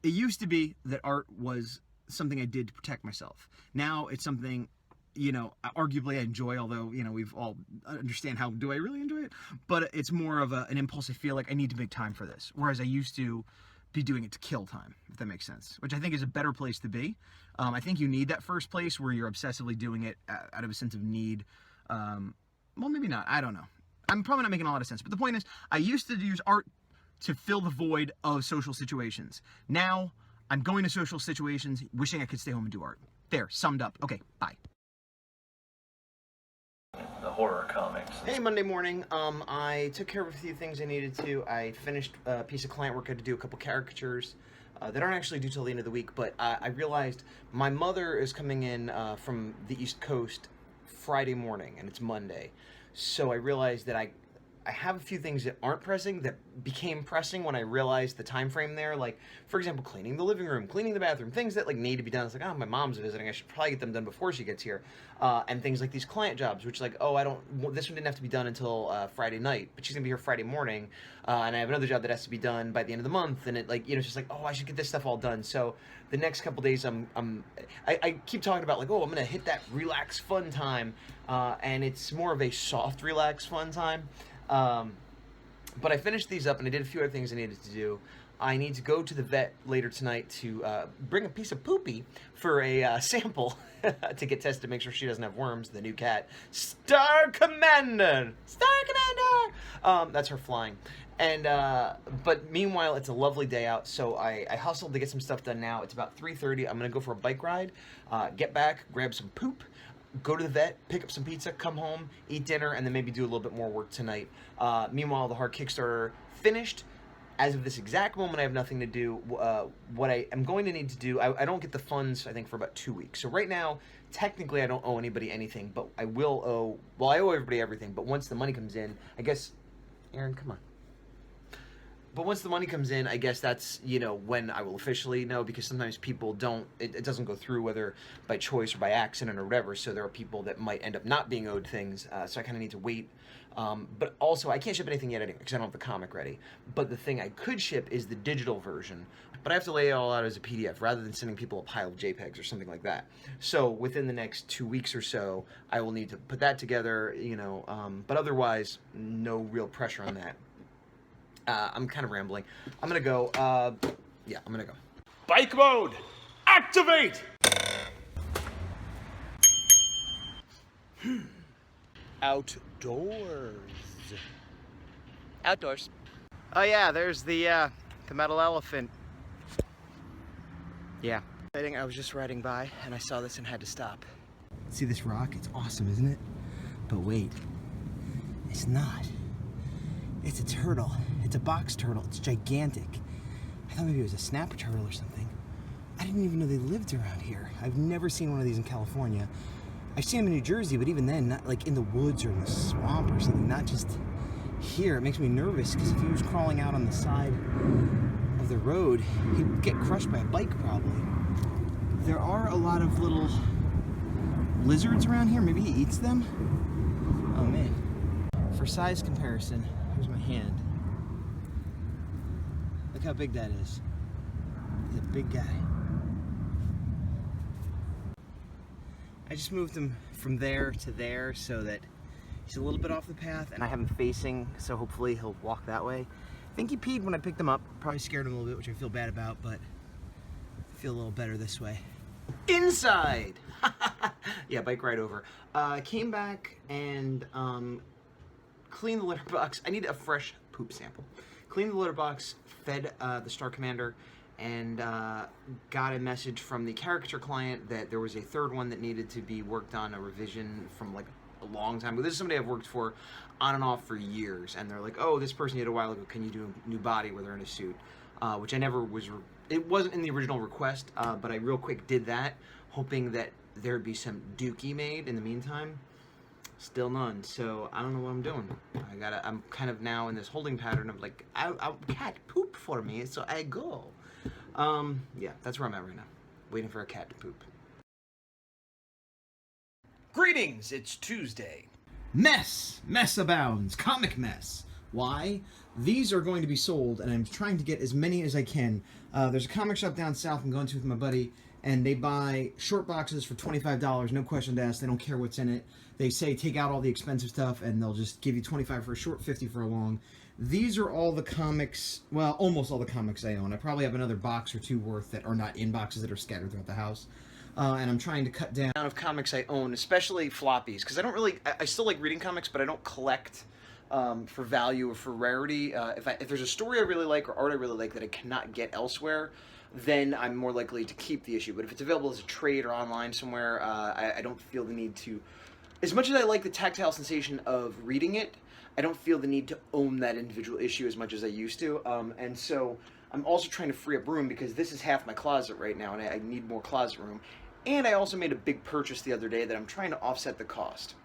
It used to be that art was something I did to protect myself. Now it's something, you know, arguably I enjoy, although, you know, we've all understand how do I really enjoy it, but it's more of an impulse. I feel like I need to make time for this, whereas I used to be doing it to kill time, if that makes sense, which I think is a better place to be. I think you need that first place where you're obsessively doing it out of a sense of need. Well, maybe not, I don't know. I'm probably not making a lot of sense, but the point is, I used to use art to fill the void of social situations. Now, I'm going to social situations wishing I could stay home and do art. There, summed up. Okay, bye. The horror comics. Hey, Monday morning. I took care of a few things I needed to. I finished a piece of client work. I had to do a couple caricatures that aren't actually due till the end of the week, but I realized my mother is coming in from the East Coast Friday morning, and it's Monday. So I realized that I have a few things that aren't pressing that became pressing when I realized the time frame there. Like, for example, cleaning the living room, cleaning the bathroom, things that like need to be done. It's like, oh, my mom's visiting, I should probably get them done before she gets here. And things like these client jobs, which like, oh, this one didn't have to be done until Friday night, but she's gonna be here Friday morning. And I have another job that has to be done by the end of the month. And it, like, you know, it's just like, oh, I should get this stuff all done. So the next couple days, I keep talking about like, oh, I'm gonna hit that relax fun time. And it's more of a soft relax fun time. But I finished these up, and I did a few other things I needed to do. I need to go to the vet later tonight to bring a piece of poopy for a sample to get tested to make sure she doesn't have worms. The new cat, Star Commander! Star Commander! That's her flying. And but meanwhile, it's a lovely day out, so I hustled to get some stuff done now. It's about 3:30. I'm going to go for a bike ride, get back, grab some poop, go to the vet, pick up some pizza, come home, eat dinner, and then maybe do a little bit more work tonight. Meanwhile, the hard Kickstarter finished. As of this exact moment, I have nothing to do. What I am going to need to do, I don't get the funds, I think, for about 2 weeks. So right now, technically, I don't owe anybody anything, but I will owe, well, I owe everybody everything, but once the money comes in, I guess, Aaron, come on. But once the money comes in, I guess that's, you know, when I will officially know, because sometimes people don't, it doesn't go through, whether by choice or by accident or whatever, so there are people that might end up not being owed things, so I kind of need to wait. But also, I can't ship anything yet anyway, because I don't have the comic ready. But the thing I could ship is the digital version, but I have to lay it all out as a PDF, rather than sending people a pile of JPEGs or something like that. So within the next 2 weeks or so, I will need to put that together, you know, but otherwise, no real pressure on that. I'm kind of rambling. I'm gonna go, yeah, I'm gonna go. Bike mode! Activate! Outdoors. Outdoors. Oh yeah, there's the metal elephant. Yeah. I was just riding by and I saw this and had to stop. See this rock? It's awesome, isn't it? But wait, it's not. It's a turtle. It's a box turtle. It's gigantic. I thought maybe it was a snapper turtle or something. I didn't even know they lived around here. I've never seen one of these in California. I've seen them in New Jersey, but even then, not like in the woods or in the swamp or something, not just here. It makes me nervous because if he was crawling out on the side of the road, he'd get crushed by a bike probably. There are a lot of little lizards around here. Maybe he eats them? Oh man. For size comparison, here's my hand. Look how big that is. He's a big guy. I just moved him from there to there so that he's a little bit off the path and I have him facing, so hopefully he'll walk that way. I think he peed when I picked him up. Probably scared him a little bit, which I feel bad about, but I feel a little better this way. Inside! Yeah, bike ride over. Came back and cleaned the litter box. I need a fresh poop sample. Cleaned the litter box, fed the Star Commander, and got a message from the caricature client that there was a third one that needed to be worked on, a revision from like a long time ago. This is somebody I've worked for on and off for years, and they're like, oh, this person you did a while ago, can you do a new body where they're in a suit? Which I never was, it wasn't in the original request, but I real quick did that, hoping that there'd be some dookie made in the meantime. Still none, so I don't know what I'm doing. I'm kind of now in this holding pattern of like, cat poop for me, so I go. Yeah, that's where I'm at right now. Waiting for a cat to poop. Greetings, it's Tuesday. Mess! Mess abounds. Comic mess. Why? These are going to be sold, and I'm trying to get as many as I can. There's a comic shop down south I'm going to with my buddy, and they buy short boxes for $25, no question to ask. They don't care what's in it. They say take out all the expensive stuff, and they'll just give you $25 for a short, $50 for a long. These are all the comics, well, almost all the comics I own. I probably have another box or two worth that are not in boxes that are scattered throughout the house. And I'm trying to cut down the amount of comics I own, especially floppies, because I don't really, I still like reading comics, but I don't collect for value or for rarity. If there's a story I really like or art I really like that I cannot get elsewhere, then I'm more likely to keep the issue. But if it's available as a trade or online somewhere, I don't feel the need to, as much as I like the tactile sensation of reading it, I don't feel the need to own that individual issue as much as I used to. And so I'm also trying to free up room because this is half my closet right now and I need more closet room. And I also made a big purchase the other day that I'm trying to offset the cost.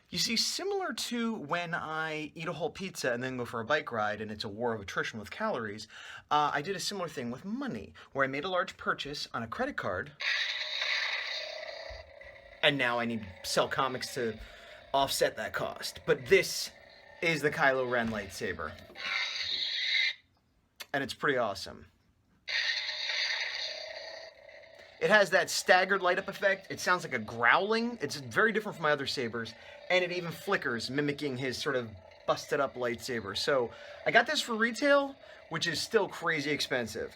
You see, similar to when I eat a whole pizza and then go for a bike ride and it's a war of attrition with calories, I did a similar thing with money, where I made a large purchase on a credit card, and now I need to sell comics to offset that cost. But this is the Kylo Ren lightsaber, and it's pretty awesome. It has that staggered light up effect. It sounds like a growling. It's very different from my other sabers, and it even flickers, mimicking his sort of busted up lightsaber. So I got this for retail, which is still crazy expensive.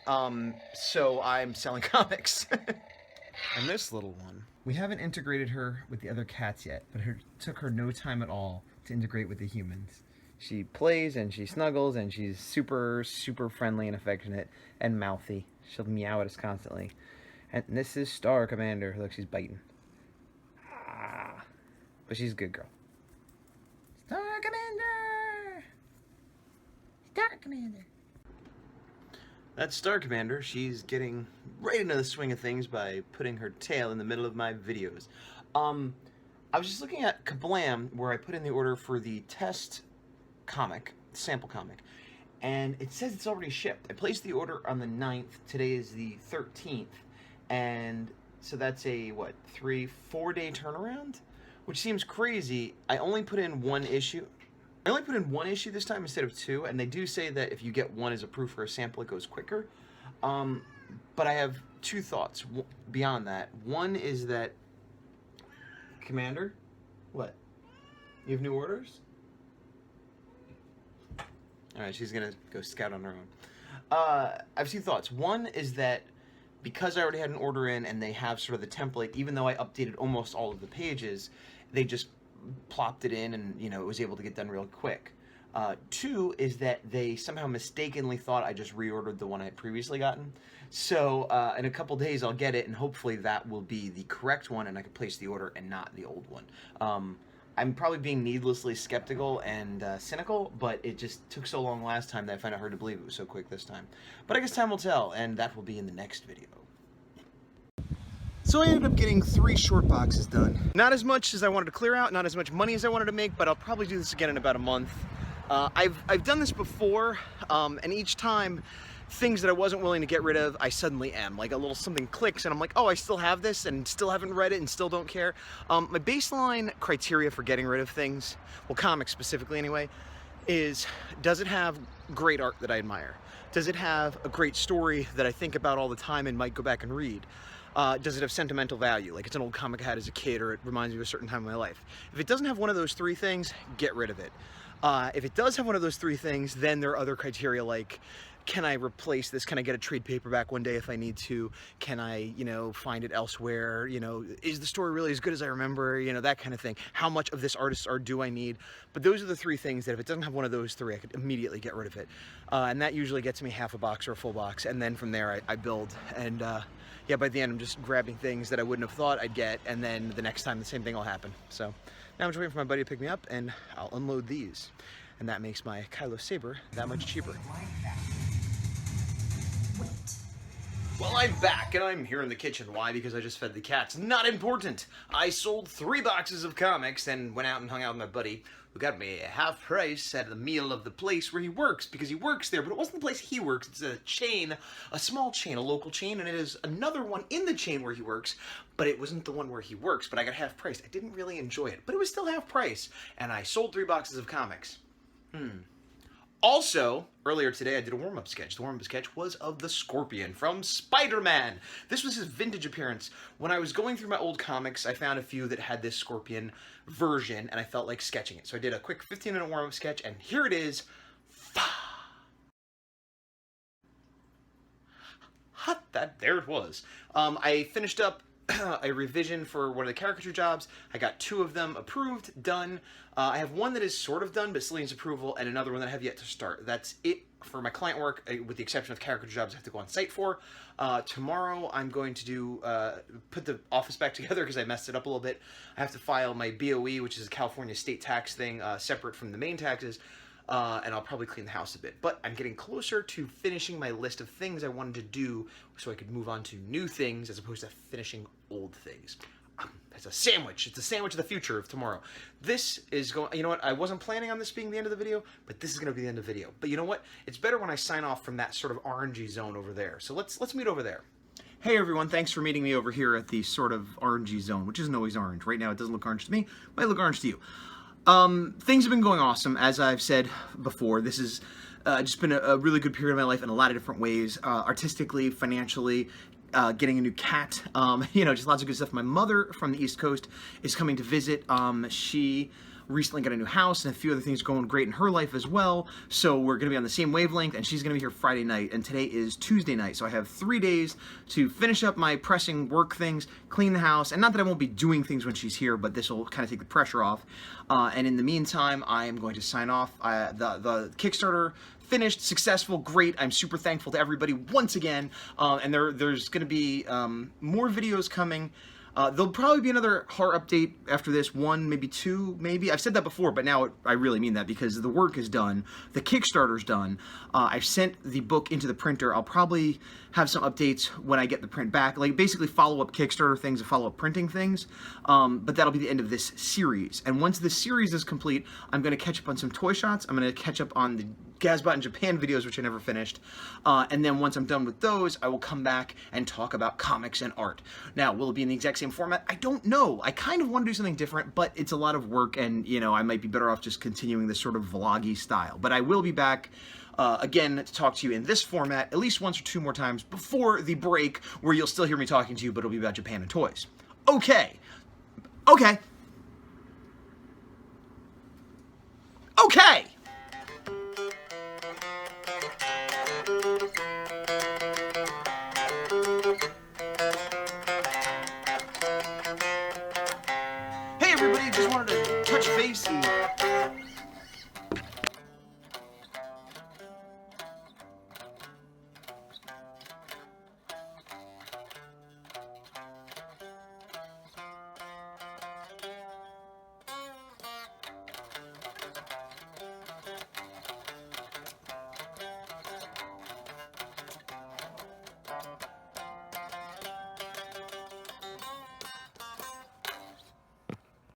So I'm selling comics. And this little one, we haven't integrated her with the other cats yet, but it took her no time at all to integrate with the humans. She plays and she snuggles and she's super, super friendly and affectionate and mouthy. She'll meow at us constantly. And this is Star Commander. Look, she's biting. Ah, but she's a good girl. Star Commander! Star Commander! That's Star Commander. She's getting right into the swing of things by putting her tail in the middle of my videos. I was just looking at Kablam, where I put in the order for the test comic, sample comic, and it says it's already shipped. I placed the order on the 9th. Today is the 13th. And so that's a, what, 3-4 day turnaround? Which seems crazy. I only put in one issue. I only put in one issue this time instead of two, and they do say that if you get one as a proof for a sample, it goes quicker. But I have two thoughts beyond that. One is that, Commander, what? You have new orders? All right, she's gonna go scout on her own. I have two thoughts. One is that because I already had an order in and they have sort of the template, even though I updated almost all of the pages, they just plopped it in and, you know, it was able to get done real quick. Two is that they somehow mistakenly thought I just reordered the one I had previously gotten. So in a couple days I'll get it and hopefully that will be the correct one and I can place the order and not the old one. I'm probably being needlessly skeptical and cynical, but it just took so long last time that I find it hard to believe it was so quick this time. But I guess time will tell, and that will be in the next video. So I ended up getting 3 short boxes done. Not as much as I wanted to clear out, not as much money as I wanted to make, but I'll probably do this again in about a month. I've done this before, and each time, things that I wasn't willing to get rid of, I suddenly am. Like a little something clicks and I'm like, oh, I still have this and still haven't read it and still don't care. My baseline criteria for getting rid of things, well, comics specifically anyway, is does it have great art that I admire? Does it have a great story that I think about all the time and might go back and read? Does it have sentimental value? Like it's an old comic I had as a kid, or it reminds me of a certain time in my life. If it doesn't have one of those 3 things, get rid of it. If it does have one of those 3 things, then there are other criteria like, can I replace this? Can I get a trade paperback one day if I need to? Can I, find it elsewhere? Is the story really as good as I remember? That kind of thing. How much of this artist's art do I need? But those are the 3 things that if it doesn't have one of those 3, I could immediately get rid of it. And that usually gets me half a box or a full box. And then from there, I build. And yeah, by the end, I'm just grabbing things that I wouldn't have thought I'd get. And then the next time, the same thing will happen. So now I'm just waiting for my buddy to pick me up and I'll unload these. And that makes my Kylo Saber that much cheaper. Well, I'm back, and I'm here in the kitchen. Why? Because I just fed the cats. Not important! I sold 3 boxes of comics and went out and hung out with my buddy, who got me a half price at the meal of the place where he works, because he works there, but it wasn't the place he works. It's a chain, a small chain, a local chain, and it is another one in the chain where he works, but it wasn't the one where he works, but I got half price. I didn't really enjoy it, but it was still half price, and I sold 3 boxes of comics. Also, earlier today I did a warm-up sketch. The warm-up sketch was of the Scorpion from Spider-Man. This was his vintage appearance. When I was going through my old comics, I found a few that had this Scorpion version, and I felt like sketching it. So I did a quick 15-minute warm-up sketch, and here it is. There it was. I finished up a revision for one of the caricature jobs. I got 2 of them approved, done. I have one that is sort of done, but still needs approval, and another one that I have yet to start. That's it for my client work, with the exception of caricature jobs I have to go on site for. Tomorrow I'm going to do, put the office back together because I messed it up a little bit. I have to file my BOE, which is a California state tax thing, separate from the main taxes. And I'll probably clean the house a bit. But I'm getting closer to finishing my list of things I wanted to do so I could move on to new things as opposed to finishing old things. It's a sandwich. It's a sandwich of the future of tomorrow. This is going, you know what, I wasn't planning on this being the end of the video, but this is going to be the end of the video. But you know what? It's better when I sign off from that sort of orangey zone over there. So let's meet over there. Hey everyone, thanks for meeting me over here at the sort of orangey zone, which isn't always orange. Right now it doesn't look orange to me, it might look orange to you. Things have been going awesome, as I've said before. This has just been a really good period of my life in a lot of different ways, artistically, financially, getting a new cat, just lots of good stuff. My mother from the East Coast is coming to visit. She recently got a new house and a few other things going great in her life as well. So we're going to be on the same wavelength, and she's going to be here Friday night, and today is Tuesday night. So I have 3 days to finish up my pressing work things, clean the house, and not that I won't be doing things when she's here, but this will kind of take the pressure off. And in the meantime, I am going to sign off. The Kickstarter finished, successful, great. I'm super thankful to everybody once again. And there's going to be more videos coming. There'll probably be another horror update after this, 1, maybe 2, maybe. I've said that before, but now I really mean that because the work is done. The Kickstarter's done. I've sent the book into the printer. I'll probably have some updates when I get the print back, like basically follow-up Kickstarter things and follow-up printing things. But that'll be the end of this series. And once this series is complete, I'm going to catch up on some toy shots. I'm going to catch up on the Gazbot in Japan videos, which I never finished. And then once I'm done with those, I will come back and talk about comics and art. Now, will it be in the exact same format? I don't know. I kind of want to do something different, but it's a lot of work, and, I might be better off just continuing this sort of vloggy style. But I will be back again to talk to you in this format at least 1 or 2 more times before the break, where you'll still hear me talking to you, but it'll be about Japan and toys. Okay. Okay. Okay! Hey everybody, just wanted to touch base and